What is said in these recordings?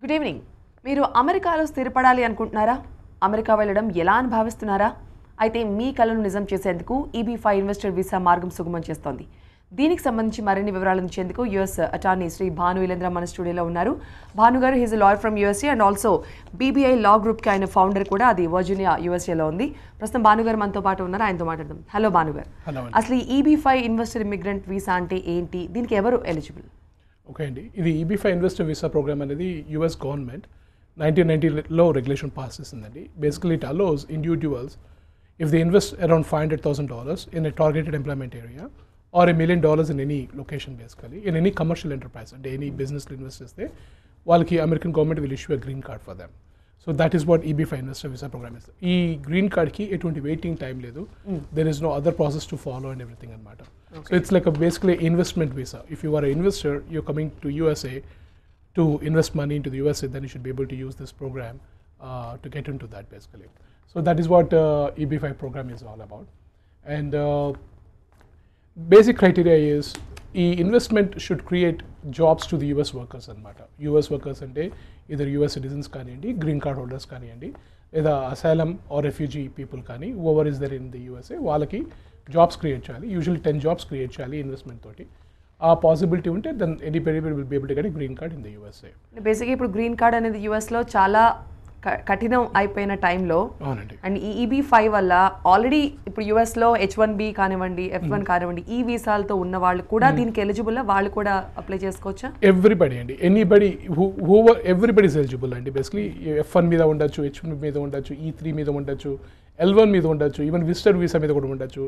Good evening. మీరు అమెరికాలో స్థిరపడాలి అనుకుంటున్నారా? అమెరికా వెళ్ళడం ఎలా అని భావిస్తున్నారా? అయితే మీ కలను నిజం చేసేందుకు EB5 ఇన్వెస్టర్ వీసా మార్గం సుగమం చేస్తోంది. దీనికి సంబంధించి మరిన్ని వివరాలు ఇచ్చేందుకు యుఎస్ అటార్నీ శ్రీ భాను ఇలింద్ర మన స్టూడియోలో ఉన్నారు. భాను గారు he's lawyer from USA and also BBI law గ్రూప్కి ఆయన ఫౌండర్ కూడా, అది వర్జీనియా యూఎస్ఏలో ఉంది. ప్రస్తుతం భాను గారు మనతో పాటు ఉన్నారు, ఆయనతో మాట్లాడదాం. హలో భాను గారు, అసలు ఈ EB5 ఇన్వెస్టర్ ఇమిగ్రెంట్ వీసా అంటే ఏంటి? దీనికి ఎవరు ఎలిజిబుల్? ఓకే అండి, ఇది EB5 ఇన్వెస్టర్ వీసా ప్రోగ్రామ్ అనేది యుఎస్ గవర్నమెంట్ 1990లో రెగ్యులేషన్ పాస్ చేసిందండి. Basically it allows individuals if they invest around $500,000 in a targeted employment area or $1 million in any location, basically in any commercial enterprise and any business invest chesthe వాళ్ళకి American government will issue a green card for them. So that is what EB5 investor visa program is. ఈ green కార్డ్కి ఎటువంటి waiting time లేదు. There is no other process to follow and everything అనమాట. So it's like a basically investment visa. If you are an investor, you're coming to USA to invest money into the USA, then you should be able to use this program to get into that basically. So that is what EB5 program is all about. And basic criteria is investment should create jobs to the US workers anamata. US workers ante either US citizens kaniyandi, green card holders kaniyandi, either asylum or refugee people kani, whoever is there in the USA వాళ్ళకి jobs create cheyali. Usually 10 jobs create cheyali investment toti. ఆ possibility ఉంటే then anybody will be able to get a green card in the USA. బేసిక్గా ఇప్పుడు green card అనేది యూఎస్లో చాలా కఠినం అయిపోయిన టైంలో, అండ్ ఈ EB5 వల్ల ఆల్రెడీ ఇప్పుడు యూఎస్లో H1B కానివ్వండి, F1 కానివ్వండి, ఈ వీసాలతో ఉన్న వాళ్ళు కూడా దీనికి ఎలిజిబుల్, వాళ్ళు కూడా అప్లై చేసుకోవచ్చా? ఎవ్రీబడి అండి, ఎనీబడి ఎవ్రీబడి ఇస్ ఎలిజిబుల్ అండి. బేసిక్లీ F1 మీద ఉండొచ్చు, H1B మీద ఉండొచ్చు, E3 మీద ఉండొచ్చు, L1 మీద ఉండొచ్చు, ఈవెన్ విజిటర్ వీసా మీద కూడా ఉండొచ్చు,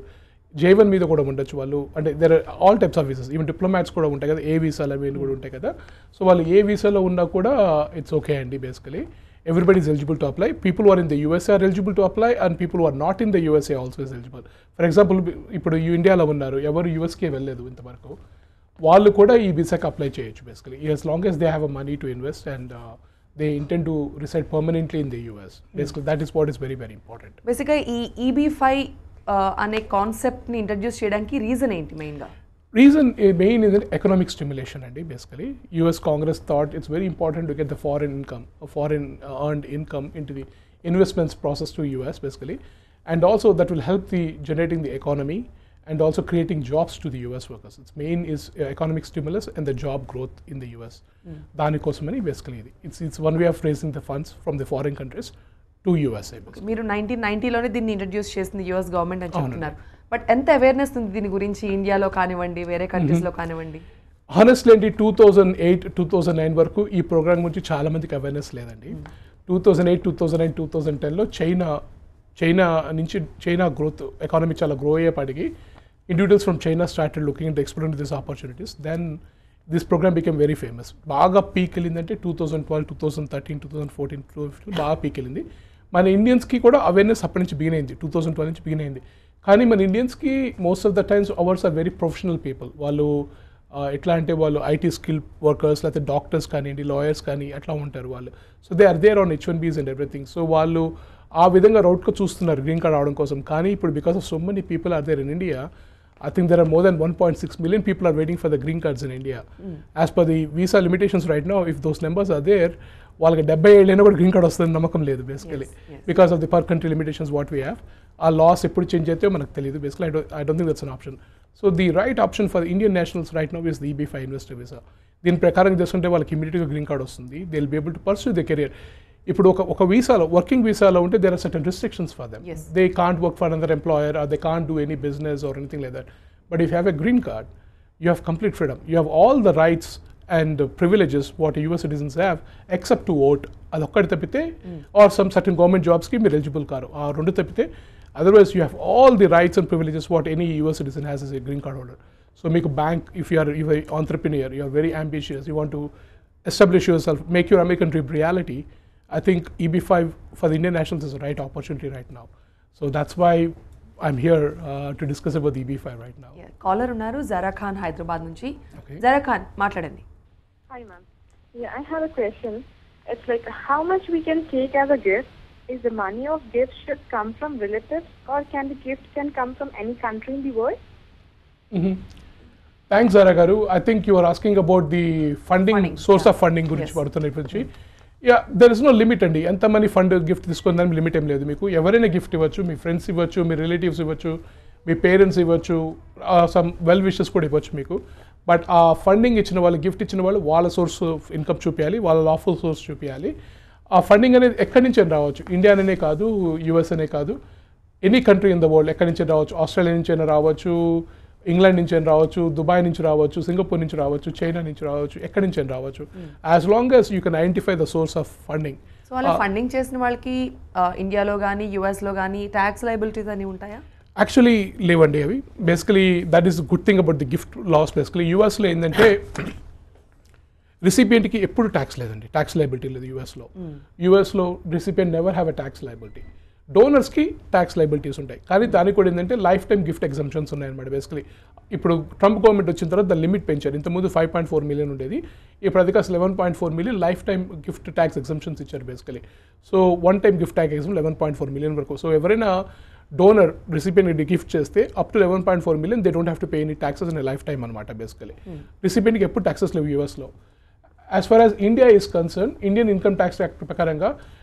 J1 మీద కూడా ఉండొచ్చు వాళ్ళు. అంటే there are all types of visas, even diplomats కూడా ఉంటాయి కదా, ఏ వీసాలు అవి కూడా ఉంటాయి కదా. సో వాళ్ళు ఏ వీసాలో ఉన్నా కూడా ఇట్స్ ఓకే అండి. Basically everybody is eligible to apply. People who are in the USA are eligible to apply, and people who are not in the USA also is eligible. For example, ఇప్పుడు ఇండియాలో ఉన్నారు, ఎవరు USK వెళ్ళలేదు ఇంతవరకు, వాళ్ళు కూడా ఈ వీసాకి అప్లై చేయొచ్చు basically, as long as they have a money to invest and they intend to reside permanently in the US. Basically that is what is very very important. బేసిక్గా ఈ EB5 అనే కాన్సెప్ట్ని ఇంట్రడ్యూస్ చేయడానికి రీజన్ ఏంటి మెయిన్గా? Reason main is economic stimulation and basically US Congress thought it's very important to get the foreign earned income into the investments process to US basically, and also that will help the generating the economy and also creating jobs to the US workers. Its main is economic stimulus and the job growth in the US. Dani kosmani basically it's one way of raising the funds from the foreign countries to USA. మీరు 1990లోనే దీన్ని introduce చేసింది US government అని చెప్తున్నారు. But ఎంత awareness ఉంది దీని గురించి ఇండియాలో కానివ్వండి, వేరే కంట్రీస్లో కానివ్వండి? హానెస్ట్లీ అండి 2008-2009 వరకు ఈ ప్రోగ్రామ్ గురించి చాలా మందికి అవేర్నెస్ లేదండి. 2008, 2009, 2010లో చైనా గ్రోత్ ఎకానమీ చాలా గ్రో అయ్యేపాటికి individuals from China started looking to explore this opportunities. Then this programme became very famous. బాగా పీక్ వెళ్ళిందంటే 2012, 2013, 2014, 2015 బాగా పీక్ వెళ్ళింది. మన ఇండియన్స్కి కూడా అవేర్నెస్ అప్పటి నుంచి బిగిన్ అయింది, 2012 నుంచి బిగిన్ అయింది. కానీ మన ఇండియన్స్కి most of the times hours are very professional people. వాళ్ళు ఎట్లా అంటే వాళ్ళు IT స్కిల్ వర్కర్స్, లేకపోతే డాక్టర్స్ కానివ్వండి, లాయర్స్ కానీ అట్లా ఉంటారు వాళ్ళు. So they are there on H1Bs and everything. So వాళ్ళు ఆ విధంగా రౌట్గా చూస్తున్నారు గ్రీన్ కార్డ్ రావడం కోసం. కానీ ఇప్పుడు because of so many people are there in India, I think there are more than 1.6 million people are waiting for the green cards in India. As per the visa limitations right now, if those numbers are there, వాళ్ళకి 70 ఏళ్ళైనా కూడా green card వస్తుందని నమ్మకం లేదు basically, because of the per country limitations what we have. ఆ laws ఎప్పుడు change అయితే మనకు తెలియదు basically. I don't think that's an option. So the right option for Indian nationals right now is the EB5 investor visa. దీని ప్రకారం చేసుకుంటే వాళ్ళకి ఇమీడియట్గా గ్రీన్ కార్డ్ వస్తుంది. They will be able to pursue the career. ఇప్పుడు ఒక వీసాలో, working వీసాలో ఉంటే there are certain restrictions for them. They can't work for another employer or they can't do any business or anything like that. But if you have a green card, you have complete freedom. You have all the rights and privileges what US citizens have except to vote. Adokkadi tappite or some certain government jobs ki meer eligible karu. Aa rendu tappite otherwise you have all the rights and privileges what any US citizen has as a green card holder. So make a bank, if you are an entrepreneur, you are very ambitious, you want to establish yourself, make your American dream reality, I think EB5 for the Indian nationals is the right opportunity right now. So that's why I'm here to discuss about the EB5 right now. Caller ఉన్నారు, జరా ఖాన్ హైదరాబాద్ నుంచి. జరా ఖాన్ మాట్లాడండి. Hi ma'am. Yeah, I have a question. It's like how much we can take as a gift. Is the money of gift should come from relatives or can the gift come from any country in the world? Thanks Zara garu. I think you are asking about the funding source of funding గురించి పడుతున్న గురించి. Yeah there is no limit అండి. ఎంత money fund gift తీసుకుని దానికి limit ఏం లేదు. మీకు ఎవరైనా గిఫ్ట్ ఇవ్వచ్చు, మీ ఫ్రెండ్స్ ఇవ్వచ్చు, మీ రిలేటివ్స్ ఇవ్వచ్చు, మీ పేరెంట్స్ ఇవ్వచ్చు, సమ్ వెల్ విషెస్ కూడా ఇవ్వచ్చు మీకు. బట్ ఆ ఫండింగ్ ఇచ్చిన వాళ్ళు, గిఫ్ట్ ఇచ్చిన వాళ్ళు వాళ్ళ సోర్స్ ఆఫ్ ఇన్కమ్ చూపించాలి, వాళ్ళ లాఫుల్ సోర్స్ చూపించాలి. ఆ ఫండింగ్ అనేది ఎక్కడి నుంచి రావచ్చు, ఇండియా అనే కాదు, యూఎస్ అనే కాదు, any country in the world ఎక్కడి నుంచి రావచ్చు. ఆస్ట్రేలియా నుంచి అయినా రావచ్చు, ఇంగ్లాండ్ నుంచి అయినా రావచ్చు, దుబాయ్ నుంచి రావచ్చు, సింగపూర్ నుంచి రావచ్చు, చైనా నుంచి రావచ్చు, ఎక్కడి నుంచి అయినా రావచ్చు. As long as you can identify the source of funding. So అలా ఫండింగ్ చేసిన వాళ్ళకి ఇండియాలో కానీ యూఎస్లో కానీ ట్యాక్స్ లయబిలిటీస్ అని ఉంటాయా? యాక్చువల్లీ లేవండి అవి. Basically that is good thing about the gift laws. Basically యూఎస్లో ఏంటంటే రిసిపియంట్కి ఎప్పుడు ట్యాక్స్ లేదండి, ట్యాక్స్ లయబిలిటీ లేదు యూఎస్లో. యూఎస్లో recipient never have a tax liability. డోనర్స్కి ట్యాక్స్ లయబిలిటీస్ ఉంటాయి, కానీ దానికి కూడా ఏంటంటే లైఫ్ టైమ్ గిఫ్ట్ ఎగ్జంప్షన్స్ ఉన్నాయన్నమాట. బేసికలీ ఇప్పుడు ట్రంప్ గవర్నమెంట్ వచ్చిన తర్వాత దాని లిమిట్ పెంచారు. ఇంతకుముందు 5.4 మిలియన్ ఉండేది, ఇప్పుడు అది కాస్త 11.4 million life time gift tax exemptions ఇచ్చారు basically. So one time gift tax exam 11.4 million వరకు. సో ఎవరైనా డోనర్ రిసిపియంట్ గిఫ్ట్ చేస్తే up to 11.4 million they don't have to pay any taxes in life time అనమాట basically. రిసిపియంట్కి ఎప్పుడు taxes లేవు యూఎస్లో. As far as India is concern, Indian income tax act ప్రకారంగా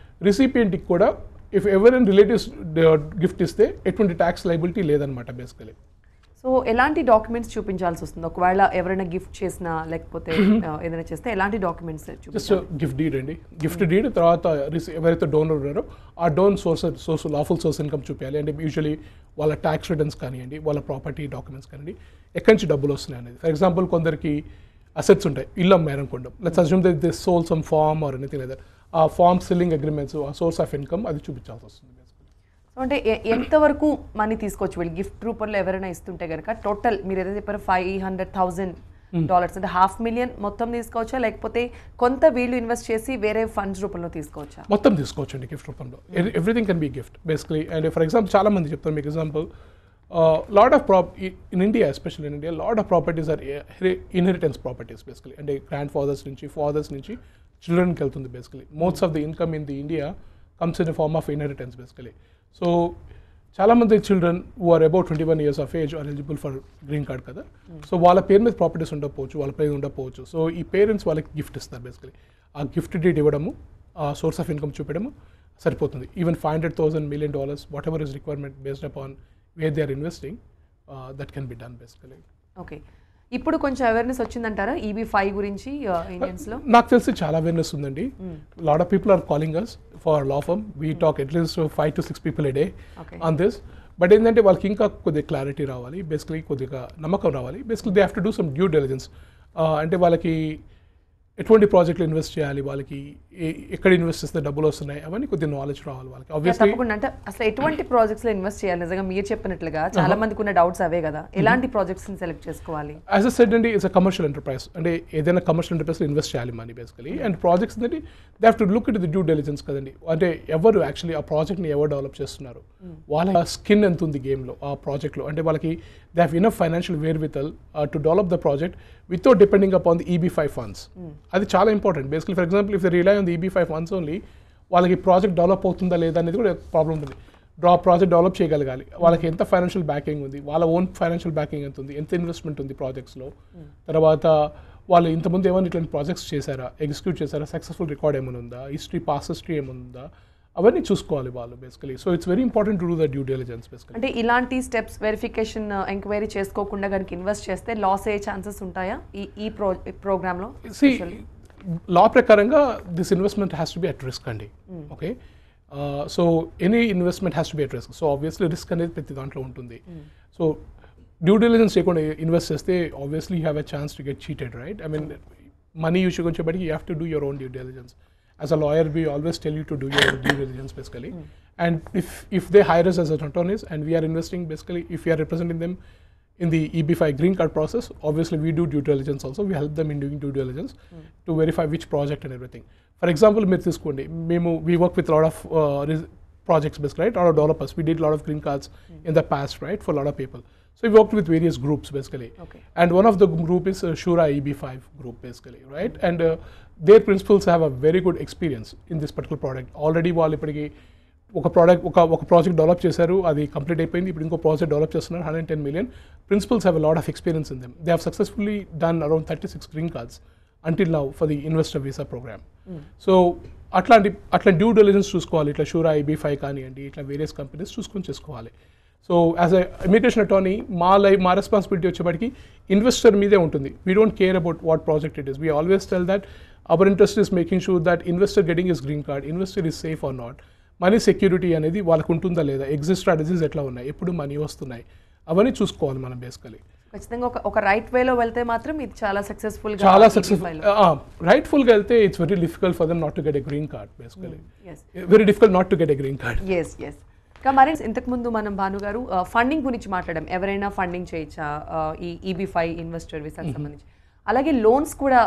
రిసిపియంట్కి కూడా ఇఫ్ ఎవరైనా రిలేటివ్స్ గిఫ్ట్ ఇస్తే ఎటువంటి ట్యాక్స్ లయబిలిటీ లేదనమాట బేసికలీ. సో ఎలాంటి డాక్యుమెంట్స్ చూపించాల్సి వస్తుంది ఒకవేళ ఎవరైనా గిఫ్ట్ చేసినా లేకపోతే ఏదైనా చేస్తే ఎలాంటి డాక్యుమెంట్స్ జస్ట్ గిఫ్ట్ డీడ్ అండి. గిఫ్ట్ డీడ్ తర్వాత ఎవరైతే డోనర్ ఉన్నారో ఆ డోన్ సోర్స్ లాఫుల్ సోర్స్ ఇన్కమ్ చూపించాలి. అంటే యూజువలీ వాళ్ళ ట్యాక్స్ రిటర్న్స్ కానివ్వండి, వాళ్ళ ప్రాపర్టీ డాక్యుమెంట్స్ కానివ్వండి, ఎక్కడి నుంచి డబ్బులు వస్తున్నాయి అనేది. ఫర్ ఎగ్జాంపుల్ కొందరికి అసెట్స్ ఉంటాయి, ఇల్లు అమ్మారనుకోండి, let's assume that they sold some farm or anything like that. ఆ ఫార్మ్ సెల్లింగ్ అగ్రిమెంట్స్, ఆ సోర్స్ ఆఫ్ ఇన్కమ్ అది చూపించాల్సి వస్తుంది. సో అంటే ఎంతవరకు మనీ తీసుకోవచ్చు వీళ్ళు గిఫ్ట్ రూపంలో ఎవరైనా ఇస్తుంటే కనుక? టోటల్ మీరు ఏదైతే చెప్పారో $500,000 అంటే $500,000 మొత్తం తీసుకోవచ్చా, లేకపోతే కొంత వీళ్ళు ఇన్వెస్ట్ చేసి వేరే ఫండ్స్ రూపంలో తీసుకోవచ్చా? మొత్తం తీసుకోవచ్చు అండి గిఫ్ట్ రూపంలో. Everything can be gift basically. And for example చాలా మంది చెప్తారు మీకు example, lot of in India, especially in India, lot of properties are inheritance properties basically. అంటే గ్రాండ్ ఫాదర్స్ నుంచి ఫాదర్స్ నుంచి చిల్డ్రన్కి వెళ్తుంది basically. Most of the income in the India comes in the form of inheritance basically. So చాలామంది children who are about 21 years of age are eligible for green card కదా. So వాళ్ళ పేరు మీద properties ఉండకపోవచ్చు, వాళ్ళ పేరు ఉండకపోవచ్చు. సో ఈ పేరెంట్స్ వాళ్ళకి గిఫ్ట్ ఇస్తారు బేసికలీ. ఆ గిఫ్ట్ డీడ్ ఇవ్వడము, ఆ సోర్స్ ఆఫ్ ఇన్కమ్ చూపించడము సరిపోతుంది. Even $500,000 million whatever is requirement based upon where they are investing, that can be done basically. Okay, ఇప్పుడు కొంచెం అవేర్నెస్ వచ్చిందంటారా EB-5 గురించి ఇండియన్స్లో? నాకు తెలిసి చాలా అవేర్నెస్ ఉందండి. Lot of people are calling us for law firm. We talk at least 5 to 6 people a day on this. But ఏంటంటే వాళ్ళకి ఇంకా కొద్దిగా క్లారిటీ రావాలి, బేసికలీ కొద్దిగా నమ్మకం రావాలి. Basically they have to do some due diligence. అంటే వాళ్ళకి ఎటువంటి ప్రాజెక్టులు ఇన్వెస్ట్ చేయాలి, వాళ్ళకి ఎక్కడ ఇన్వెస్ట్ చేస్తే డబ్బులు వస్తున్నాయి, అవన్నీ కొద్దిగా నాలెడ్జ్ రావాలి వాళ్ళకి. ఆబ్వియస్లీ తప్పకుండా. అంటే అసలు ఎటువంటి ప్రాజెక్ట్స్లో ఇన్వెస్ట్ చేయాలి? నిజంగా మీరు చెప్పినట్లుగా చాలా మందికి ఉన్న డౌట్స్ అవే కదా, ఎలాంటి ప్రాజెక్ట్స్ని సెలెక్ట్ చేసుకోవాలి? యాజ్ అ సెడ్ అండి, ఇట్స్ అ కమర్షియల్ ఎంటర్ప్రైజ్. అంటే ఏదైనా కమర్షియల్ ఎంటర్ప్రైజ్లో ఇన్వెస్ట్ చేయాలి మనీ బేసికలీ. అండ్ ప్రాజెక్ట్స్ అంటే they have to look it the due diligence కదండి. అంటే ఎవరు యాక్చువల్లీ ఆ ప్రాజెక్ట్ని ఎవరు డెవలప్ చేస్తున్నారు, వాళ్ళ స్కిన్ ఎంత ఉంది గేమ్లో, ఆ ప్రాజెక్ట్లో. అంటే వాళ్ళకి they have enough financial wherewithal to develop the project without depending upon the EB-5 funds. అది చాలా important basically. For example if they rely on the EB-5 funds only, వాళ్ళకి ప్రాజెక్ట్ డెవలప్ అవుతుందా లేదా అనేది కూడా ప్రాబ్లం ఉంటుంది. Project develop చేయగలగాలి, వాళ్ళకి ఎంత ఫైనాన్షియల్ బ్యాకింగ్ ఉంది, వాళ్ళ ఓన్ ఫైనాన్షియల్ బ్యాకింగ్ ఎంత ఉంది, ఎంత ఇన్వెస్ట్మెంట్ ఉంది ప్రాజెక్ట్స్లో, తర్వాత వాళ్ళు ఇంతకుముందు ఏమైనా ఇట్లాంటి ప్రాజెక్ట్స్ చేశారా, ఎగ్జిక్యూట్ చేశారా, సక్సెస్ఫుల్ రికార్డ్ ఏమైనా ఉందా, పాస్ట్ హిస్టరీ ఏమైనా ఉందా, అవన్నీ చూసుకోవాలి వాళ్ళు basically. So it's very important to do the due diligence basically. అంటే ఇలాంటి స్టెప్స్ వెరిఫికేషన్, ఎంక్వైరీ చేసుకోకుండా కనుక ఇన్వెస్ట్ చేస్తే లాస్ అయ్యే ఛాన్సెస్ ఉంటాయా ఈ ప్రోగ్రామ్లో? లా ప్రకారంగా this investment has to be at risk అండి. Okay, so any investment has to be at risk. So obviously risk అనేది ప్రతి దాంట్లో ఉంటుంది. సో డ్యూ డెలిజెన్స్ చేయకుండా ఇన్వెస్ట్ చేస్తే obviously you have a chance to get cheated, right? I mean money use వచ్చేప్పటికి you have to do your own due diligence. As a lawyer, we always tell you to do your due diligence basically. And if they hire us as attorneys and we are investing basically, if we are representing them in the EB-5 green card process, obviously we do due diligence also. We help them in doing due diligence to verify which project and everything. For example, we work with a lot of projects basically, right? A lot of developers. We did a lot of green cards in the past, right? For a lot of people. So we worked with various groups basically. Okay. And one of the group is Shura EB-5 group basically, right? And their principals have a very good experience in this particular product. Already వాళ్ళు ఇప్పటికి ఒక project develop చేశారు, అది complete అయిపోయింది. ఇప్పుడు ఇంకో project develop చేస్తున్నారు, 110 million. Principals have a lot of experience in them. They have successfully done around 36 green cards until now for the investor visa program. So అట్లా డ్యూ డెలిజెన్స్ చూసుకోవాలి. ఇట్లా షూరా IB5 కానివ్వండి, ఇట్లా వేరియస్ కంపెనీస్ చూసుకొని చేసుకోవాలి. So as a immigration attorney మా responsibility వచ్చేప్పటికి investor మీదే ఉంటుంది. We don't care about what project it is. We always tell that our interest is making sure that investor getting is green card, investor is safe or not, money security అనేది వాళ్ళకు ఉంటుందా లేదా, exit strategies ఎట్లా ఉన్నాయి, ఎప్పుడు money వస్తున్నాయి, అవన్నీ చూసుకోవాలి మనం బేసికలీ. ఖచ్చితంగా ఒక రైట్ వేలో వెళ్తే మాత్రం ఇది చాలా సక్సెస్ఫుల్ రైట్ఫుల్గా వెళ్తే it's very difficult for them not to get a green card basically. Very difficult not to get a green card. మరి ఇంతకుముందు మనం భాను గారు ఫండింగ్ గురించి మాట్లాడాం. ఎవరైనా ఫండింగ్ చేయొచ్చా ఈ EB5 ఇన్వెస్టర్ వీసాకి సంబంధించి? అలాగే లోన్స్ కూడా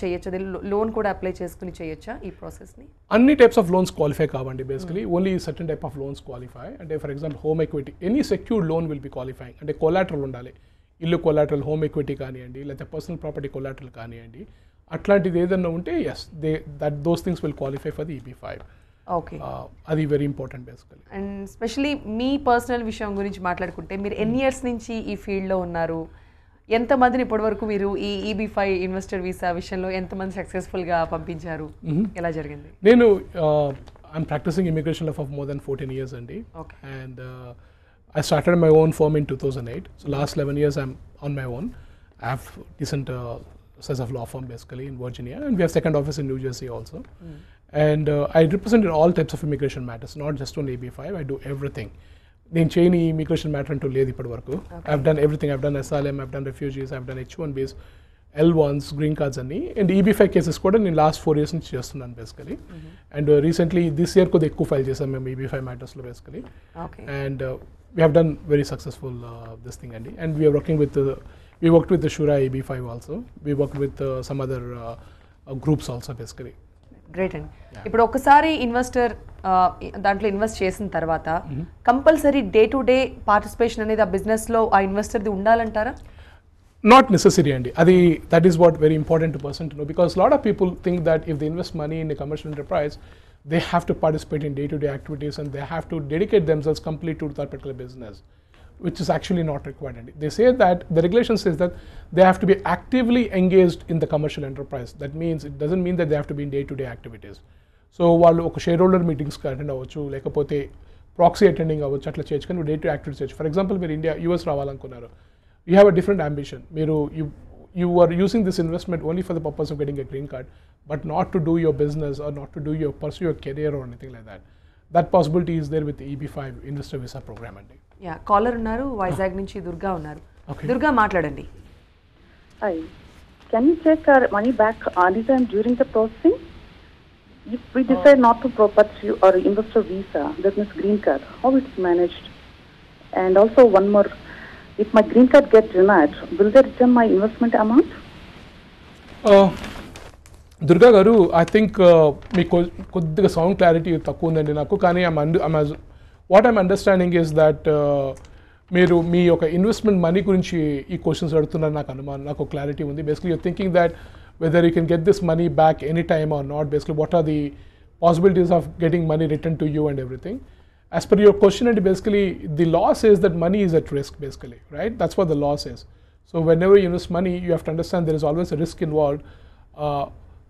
చేయొచ్చా? లోన్ కూడా అప్లై చేసుకుని చేయొచ్చా ఈ ప్రాసెస్ని? అన్ని టైప్స్ ఆఫ్ లోన్స్ క్వాలిఫై కావండి basically. Only certain type of loans qualify. అంటే for example home equity, any secured loan will be qualifying. అంటే కొలాటరల్ ఉండాలి, ఇల్లు కొలాటరల్, హోమ్ ఎక్విటీ కానివ్వండి, లేకపోతే పర్సనల్ ప్రాపర్టీ కొలాటరల్ కానివ్వండి, అట్లాంటిది ఏదన్నా ఉంటే as those things will qualify for the EB5. Okay, అది very important basically. And specially మీ పర్సనల్ విషయం గురించి మాట్లాడుకుంటే మీరు ఎన్ని ఇయర్స్ నుంచి ఈ ఫీల్డ్లో ఉన్నారు? ఎంతమందిని ఇప్పటివరకు మీరు ఈ EB5 ఇన్వెస్టర్ వీసా విషయంలో ఎంతమంది సక్సెస్ఫుల్గా పంపించారు? ఎలా జరిగింది? నేను I'm practicing immigration law for more than 14 years అండి. And I started my own firm in 2008. So last 11 years I'm on my own. I have decent size of law firm basically in Virginia, and we have second office in New Jersey also. And I represent in all types of immigration matters, not just on EB5. I do everything. నేను చేయని immigration matter అంటూ లేదు ఇప్పటి వరకు. I've done everything. I've done asylum, I've done refugees, I've done H1Bs, L1s, green cards అన్ని. And EB5 cases కూడా నేను last 4 years నుంచి చేస్తున్నాను బేసికలీ. అండ్ రీసెంట్లీ దిస్ ఇయర్ కొద్దిగా ఎక్కువ ఫైల్ చేసాం మేము EB5 మ్యాటర్స్లో basically. And we have done very successful this thing and we are working with we worked with the Shura EB5 also. We worked with some other groups also basically. Great అండి. ఇప్పుడు ఒకసారి investor దాంట్లో invest చేసిన తర్వాత compulsory day to day participation అనేది ఆ బిజినెస్లో ఆ ఇన్వెస్టర్ది ఉండాలంటారా? Not necessary అండి. అది that is what very important to person to know, because a lot of people think that if they invest money in a commercial enterprise, they have to participate in day-to-day activities and they have to dedicate themselves completely to that particular business, which is actually not required. They say that the regulation says that they have to be actively engaged in the commercial enterprise. That means it doesn't mean that they have to be in day-to-day activities. So వాళ్ళు ఒక share holder మీటింగ్స్కి attend అవ్వచ్చు, లేకపోతే proxy attending అవ్వచ్చు, అట్లా చేయొచ్చు. కానీ day to activities చేయొచ్చు. For example మీరు India US రావాలనుకున్నారు, you have a different ambition. You are using this investment only for the purpose of getting a green card, but not to do your business or not to pursue your career or anything like that. That possibility is there with the EB5 investor visa program అండి. Yeah, caller ఉన్నారు, వైజాగ్ నుంచి దుర్గా ఉన్నారు. దుర్గా మాట్లాడండి. Hi, can you take our money back anytime during the processing? If we decide not to pursue our investor visa, that means green card, how it's managed? And also one more, if my green card gets denied, will they return my investment amount? Durga గారు, I think మీకు కొద్దిగా sound clarity తక్కువ ఉందండి నాకు. కానీ what I'm understanding is that మీరు మీ యొక్క investment money గురించి ఈ క్వశ్చన్స్ అడుగుతున్నారు నాకు అనుమానం. నాకు క్లారిటీ ఉంది. Basically you're thinking that whether you can get this money back any time or not. Basically what are the possibilities of getting money return to you and everything. As per your question, and basically the law says that money is at risk basically, right? That's what the law says. So whenever you invest money, you have to understand there is always a risk involved.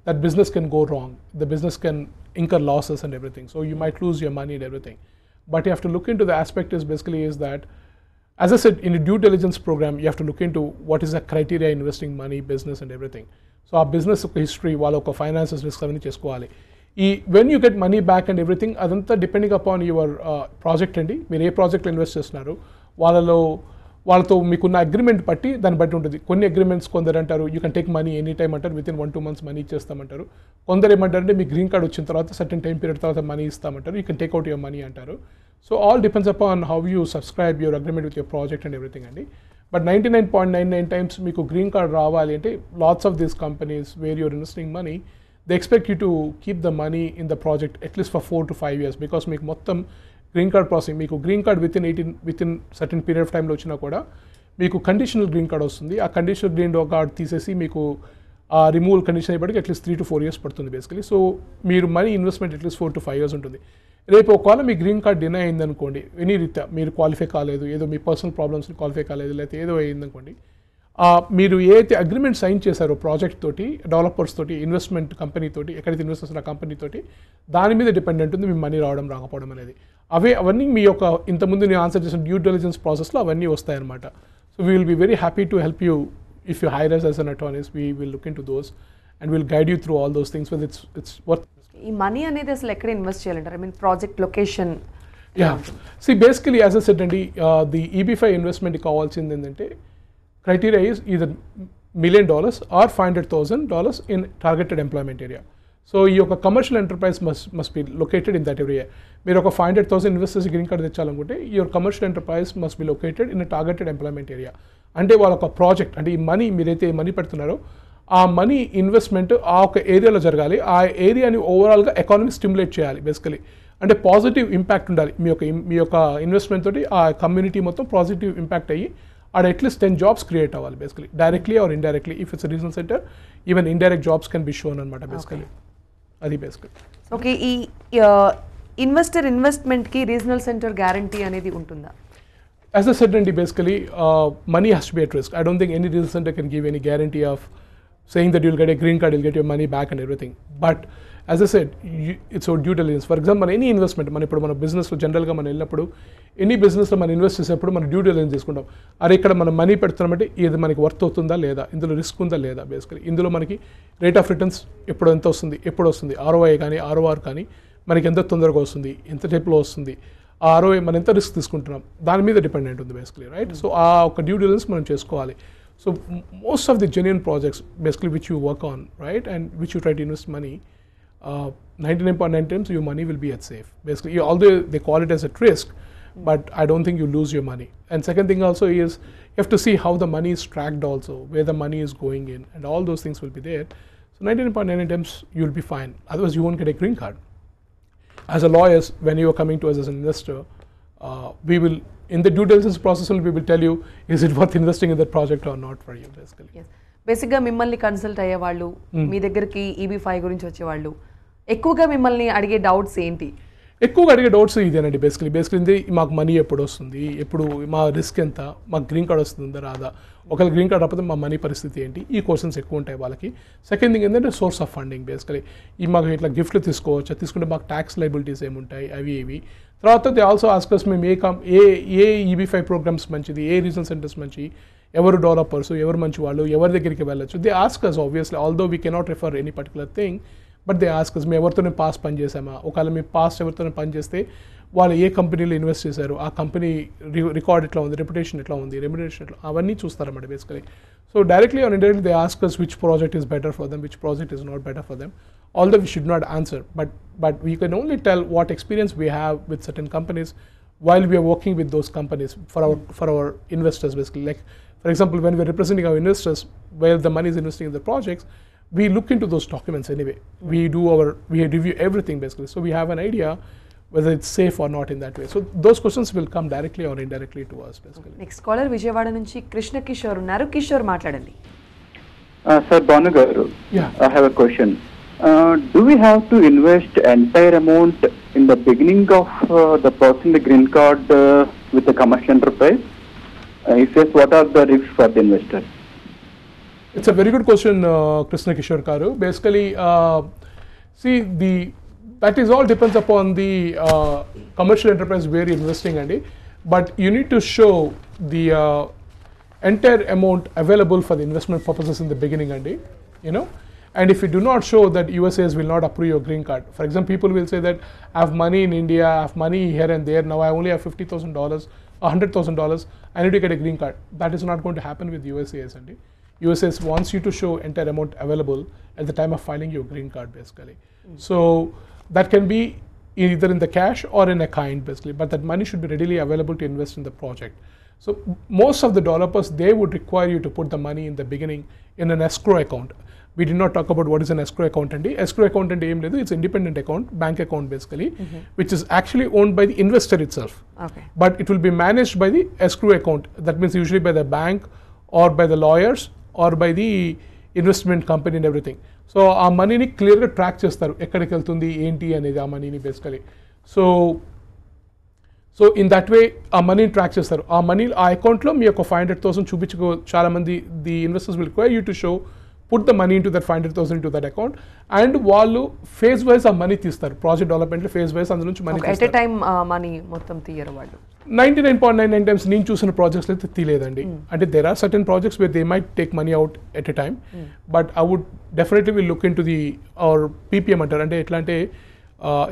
That business can go wrong. The business can incur losses and everything. So you might lose your money and everything. But you have to look into the aspect is basically is that, as I said, in a due diligence program, you have to look into what is the criteria investing money, business and everything. So our business history, వాళ్ళ finances risks అవన్నీ చేసుకోవాలి. when you get money back and everything, అదంతా depending upon your project అండి. మీరు ఏ ప్రాజెక్ట్లో invest చేస్తున్నారు, వాళ్ళతో మీకున్న అగ్రిమెంట్ బట్టి దాన్ని బట్టి ఉంటుంది. కొన్ని అగ్రిమెంట్స్ కొందరు అంటారు you can take money any time అంటారు, విత్ ఇన్ 1-2 months మనీ ఇచ్చేస్తామంటారు. కొందరు ఏమంటారంటే మీ గ్రీన్ కార్డ్ వచ్చిన తర్వాత సర్టన్ టైం పీరియడ్ తర్వాత మనీ ఇస్తామంటారు, you can take out your money అంటారు. So all depends upon how you subscribe your agreement with your project and everything అండి. బట్ 99.99 times మీకు గ్రీన్ కార్డ్ రావాలి అంటే lots of these companies where you're investing money, they expect you to keep the money in the project at least for 4 to 5 years, because మీకు మొత్తం green card processing, మీకు green card with in certain period of టైంలో వచ్చినా కూడా మీకు conditional green card వస్తుంది. ఆ conditional green card తీసేసి మీకు ఆ రిమూవల్ కండిషన్ అయిపోయి అట్లీస్ట్ 3 to 4 years పడుతుంది బేసికలీ. సో మీరు money investment at least 4 to 5 years ఉంటుంది. రేపు ఒకవేళ మీ గ్రీన్ కార్డ్ డినై అయిందనుకోండి, ఎనీ రీత్యా మీరు క్వాలిఫై కాలేదు, ఏదో మీ పర్సనల్ ప్రాబ్లమ్స్ క్వాలిఫై కాలేదు, లేకపోతే ఏదో అయిందనుకోండి, మీరు ఏదైతే అగ్రిమెంట్ సైన్ చేశారో ప్రాజెక్ట్ తోటి, డెవలపర్స్ తోటి, ఇన్వెస్ట్మెంట్ కంపెనీ తోటి, ఎక్కడైతే ఇన్వెస్ట్ చేస్తున్న కంపెనీ తోటి, దాని మీద డిపెండెంట్ ఉంది మీ మనీ రావడం రాకపోవడం అనేది. అవన్నీ మీ యొక్క ఇంతకుముందు నేను ఆన్సర్ చేసిన డ్యూ డిలిజెన్స్ ప్రాసెస్లో అవన్నీ వస్తాయన్నమాట. So we will be very happy to help you if you hire us an attorneys. We will look into those and will guide you through all those things with its worth. ఈ money అనేది అసలు ఎక్కడ invest చేయాలంటారు? I mean project location. Basically as I said అండి, the EB5 investment కావాల్సింది ఏంటంటే criteria is either $1 million or $500,000 in targeted employment area. So your commercial enterprise must be located in that area. మీరు ఒక 500,000 investors green card తెచ్చాలనుకుంటే your commercial enterprise must be located in targeted employment area. అంటే వాళ్ళ ఒక project అంటే ఈ money మీరైతే money పెడుతున్నారో ఆ మనీ ఇన్వెస్ట్మెంట్ ఆ ఒక ఏరియాలో జరగాలి. ఆ ఏరియాని ఓవరాల్గా ఎకానమీ స్టిమ్యులేట్ చేయాలి. బేసికలీ అంటే పాజిటివ్ ఇంపాక్ట్ ఉండాలి. మీ యొక్క ఇన్వెస్ట్మెంట్ తోటి ఆ కమ్యూనిటీ మొత్తం పాజిటివ్ ఇంపాక్ట్ అయ్యి or at least 10 jobs create aval basically, directly or indirectly. If it's a regional center, even indirect jobs can be shown anamata basically. Adi basically. Okay, investor investment ki regional center guarantee anedi untunda? As I said, basically money has to be at risk. I don't think any regional center can give any guarantee of saying that you'll get a green card, you'll get your money back and everything. But as I said, it's our due diligence. For example, any investment, మన బిజినెస్లో జనరల్గా మనం వెళ్ళినప్పుడు any బిజినెస్లో మనం invest చేసేప్పుడు మనం due diligence తీసుకుంటాం. అరే ఇక్కడ మనం మనీ పెడుతున్నామంటే ఇది మనకి వర్త్ అవుతుందా లేదా, ఇందులో రిస్క్ ఉందా లేదా. బేసికలీ ఇందులో మనకి రేట్ ఆఫ్ రిటర్న్స్ ఎంత వస్తుంది, ఎప్పుడు వస్తుంది, ROI కానీ ROR కానీ మనకి ఎంత తొందరగా వస్తుంది, ఎంత టైప్లో వస్తుంది, ఆ ROI మనం ఎంత రిస్క్ తీసుకుంటున్నాం దాని మీద డిపెండెంట్ ఉంది బేసికలీ, రైట్. సో ఆ ఒక డ్యూ డిలిజెన్స్ మనం చేసుకోవాలి. So most of the genuine projects basically which you work on, right, and which you try to invest money, 99.9 times your money will be at safe. Basically, although they call it as at risk, but I don't think you lose your money. And second thing also is you have to see how the money is tracked also, where the money is going in, and all those things will be there. So 99.9 times you'll be fine. Otherwise you won't get a green card. As a lawyers, when you are coming to us as an investor, we will, in the due diligence process, we will tell you, is it worth investing in that project or not for you, basically. Yes. బేసిక్గా మిమ్మల్ని consult అయ్యేవాళ్ళు, మీ దగ్గరికి EB5 గురించి వచ్చేవాళ్ళు ఎక్కువగా మిమ్మల్ని అడిగే doubts ఏంటి? ఎక్కువగా అడిగే డౌట్స్ ఇదేనండి. బేసికలీ మాకు మనీ ఎప్పుడు వస్తుంది, ఎప్పుడు మా రిస్క్ ఎంత, మాకు గ్రీన్ కార్డ్ వస్తుందా రాదా, ఒకవేళ గ్రీన్ కార్డ్ రాకపోతే మా మనీ పరిస్థితి ఏంటి, ఈ క్వశ్చన్స్ ఎక్కువ ఉంటాయి వాళ్ళకి. సెకండ్ థింగ్ ఏంటంటే సోర్స్ ఆఫ్ ఫండింగ్. బేసికలీ ఈ మాకు ఇట్లా గిఫ్ట్లు తీసుకోవచ్చా, తీసుకుంటే మాకు ట్యాక్స్ లైబిలిటీస్ ఏముంటాయి, అవి ఇవి. తర్వాత దే ఆల్సో ఆస్కస్ మేము ఏ EB5 ప్రోగ్రామ్స్ మంచిది, ఏ రీజనల్ సెంటర్స్ మంచి, ఎవరు డెవలపర్స్, ఎవరు మంచి వాళ్ళు, ఎవరి దగ్గరికి వెళ్ళచ్చు. They ask us obviously, although we cannot refer any particular thing, but they ask us మేము ఎవరితోనే పాస్ పని చేసామా, ఒకవేళ మేము పాస్ట్ ఎవరితోనే పని చేస్తే వాళ్ళు ఏ కంపెనీలో ఇన్వెస్ట్ చేశారు, ఆ కంపెనీ రికార్డ్ ఎట్లా ఉంది, రెప్యుటేషన్ ఎట్లా ఉంది, రెమ్యునరేషన్ ఎట్లా, అవన్నీ చూస్తారన్నమాట basically. So directly or indirectly they ask us which project is better for them, which project is not better for them. Although we should not answer, but we can only tell what experience we have with certain companies while we are working with those companies for our investors basically. Like for example, when we are representing our investors where the money is investing in the projects, we look into those documents anyway. We review everything basically, so we have an idea whether it's safe or not in that way. So those questions will come directly or indirectly to us basically. Next caller Vijayawada నుంచి కృష్ణ కిషోర్ ఉన్నారు. కిషోర్ మాట్లాడండి. Sir Bhanu garu, I have a question. Do we have to invest entire amount in the beginning of the processing the green card with the commercial enterprise? If yes, what are the risks for the investor? It's a very good question, Krishna Kishore Karu. Basically, see, that is all depends upon the commercial enterprise where you're investing, Andy. But you need to show the entire amount available for the investment purposes in the beginning, Andy. You know. And if you do not show that USAs will not approve your green card. For example, people will say that I have money in India, I have money here and there, now I only have $50,000 or $100,000, I need to get a green card. That is not going to happen with USAs. And USAs wants you to show entire amount available at the time of filing your green card basically. So that can be either in the cash or in a kind basically, but that money should be readily available to invest in the project. So most of the developers, they would require you to put the money in the beginning in an escrow account. We did not talk about what is an escrow account. Escrow account and it's independent account, bank account basically, which is actually owned by the investor itself. Okay. But it will be managed by the escrow account. That means usually by the bank or by the lawyers or by the investment company and everything. So our money ni clear ga track chestaru, ekkadiki veltundi enti anedi aa money ni basically. So so in that way ఆ మనీని track చేస్తారు. ఆ money ఆ అకౌంట్లో మీ యొక్క 500,000 చూపించుకో. చాలా మంది the investors will require you to show put the money into that 500,000 into that account and వాళ్ళు ఫేజ్ వైజ్ ఆ మనీ తీస్తారు. ప్రాజెక్ట్ డెవలప్మెంట్లో ఫేజ్ వైజ్ అందులో నుంచి money at a time money మొత్తం తీయరు వాళ్ళు. 99.99 times నేను చూసిన ప్రాజెక్ట్స్ అయితే తీయలేదండి. అంటే there are certain projects where they might take money out at a time, but I would definitely will look into the or PPM అంటారు. అంటే ఎట్లా అంటే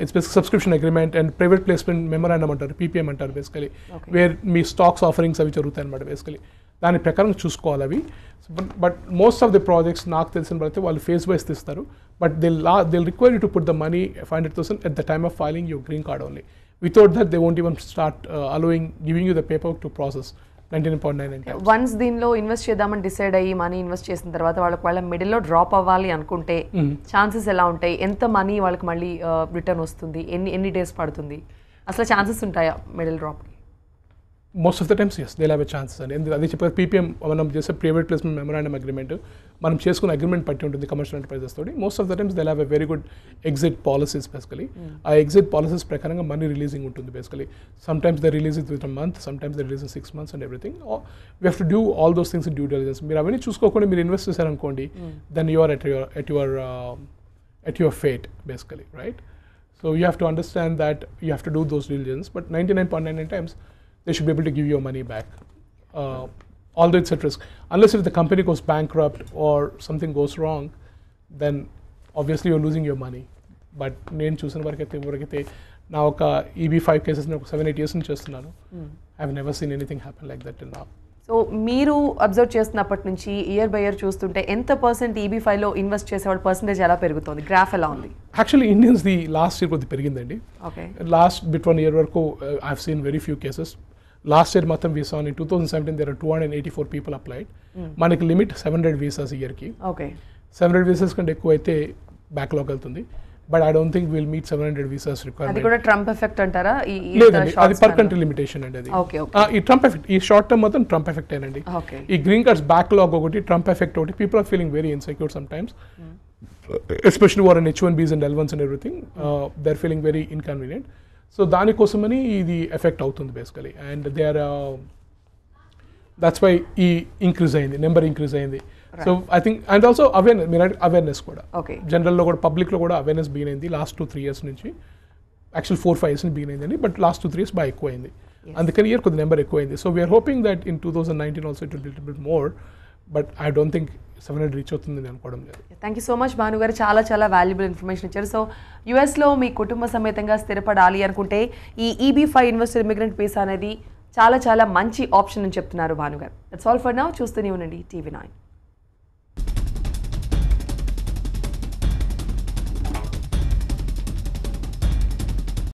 it's basic subscription agreement and private placement memorandum అంటారు, PPM అంటారు basically, where మీ stocks offerings అవి జరుగుతాయి అనమాట బేసికలీ. దాని ప్రకారం చూసుకోవాలి అవి. But most of the projects నాకు తెలిసిన బట్టి వాళ్ళు ఫేస్ వైజ్ తీస్తారు. But Dil require you to put the money 500,000 at the time of filing your green card only. Without that, they won't even start giving you the paperwork to process. 99.99 times. Once దీనిలో invest చేద్దామని decide అయ్యి money invest చేసిన తర్వాత వాళ్ళ మిడిల్లో drop అవ్వాలి అనుకుంటే chances ఎలా ఉంటాయి? ఎంత మనీ వాళ్ళకి మళ్ళీ రిటర్న్ వస్తుంది? ఎన్ని డేస్ పడుతుంది? అసలు ఛాన్సెస్ ఉంటాయా మిడిల్ డ్రాప్కి? Most of the times yes, they have a chances అండి. అదే చెప్పారు పీపీఎం మనం చేసే ప్రైవేట్ ప్లేస్మెంట్ మెమరాండం అగ్రిమెంట్ మనం చేసుకున్న అగ్రిమెంట్ పట్టి ఉంటుంది కమర్షియల్ ఎంటర్ప్రైజెస్ తోటి. Most of the times they have a very good exit policies basically. ఆ ఎగ్జిట్ పాలసీస్ ప్రకారంగా మనీ రిలీజింగ్ ఉంటుంది basically. Some times they release it with a month, some times they release in 6 months and everything. We have to do all those things in due diligence. మీరు అవన్నీ చూసుకోకుండా మీరు invest చేశారనుకోండి, then you are at your fate basically, right? So you have to understand that you have to do those diligence, but 99.99 times they should be able to give your money back. Although it's at risk. Unless if the company goes bankrupt or something goes wrong, then obviously you're losing your money. But నేను చూసిన వరకైతే నా ఒక EB5 cases నేను 7-8 years నుంచి చేస్తున్నాను. I have never seen anything happen like that till now. So మీరు observe చేస్తున్నప్పటి నుంచి ఇయర్ బై ఇయర్ చూస్తుంటే ఎంత పర్సెంట్ EB5లో ఇన్వెస్ట్ చేసేవాడు పర్సెంటేజ్ ఎలా పెరుగుతుంది? గ్రాఫ్ ఎలా ఉంది? Actually Indians the last year కొద్దిగా పెరిగిందండి. ఓకే, లాస్ట్ బిట్ 1 year వరకు I have seen very few cases. Last year మొత్తం visa in 2017 there are 284 people applied. మనకి లిమిట్ 700 visas ఇయర్కి. ఓకే, 700 visas కంటే ఎక్కువ అయితే బ్యాక్లాగ్ వెళ్తుంది. But I don't think will meet 700 visas అది రిక్వైర్మెంట్. కూడా ట్రంప్ ఎఫెక్ట్ అంటారా? లేదండి, అది పర్ కంట్రీ లిమిటేషన్ అండి అది. ఓకే ఓకే, ఈ ట్రంప్ ఎఫెక్ట్, ఈ షార్ట్ టర్మ్ మొత్తం ట్రంప్ ఎఫెక్ట్ ఏనండి. ఓకే, ఈ గ్రీన్ కార్డ్స్ బ్యాక్లాగ్ ఒకటి, ట్రంప్ ఎఫెక్ట్ ఒకటి. People are feeling very insecure some times, especially war in H1Bs and L1s and everything. They are feeling very inconvenient. So దానికోసమని ఇది effect అవుతుంది basically. And they are that's why ఈ increase అయింది, number increase అయింది. So I think and also awareness కూడా జనరల్లో కూడా పబ్లిక్లో కూడా అవేర్నెస్ బిగిన్ అయింది లాస్ట్ 2-3 years నుంచి. యాక్చువల్ 4-5 years నుంచి బిగిన్ అయిందండి, బట్ లాస్ట్ 2-3 years బాగా ఎక్కువైంది. అందుకని ఇయర్ కొద్ది నెంబర్ ఎక్కువైంది. So we're hoping that in 2019 also it will be little bit more, but I don't think 700 reach అవుతుందని అనుకోవడం లేదు. Thank you so much Bhanu గారు, చాలా వాల్యుబుల్ ఇన్ఫర్మేషన్ ఇచ్చారు. సో యూఎస్లో మీ కుటుంబ సమేతంగా స్థిరపడాలి అనుకుంటే ఈ EB5 ఇన్వెస్టర్ ఇమిగ్రెంట్ వీసా అనేది చాలా మంచి ఆప్షన్ అని చెప్తున్నారు భాను గారు. That's all for now. చూస్తూనే ఉండండి TV9.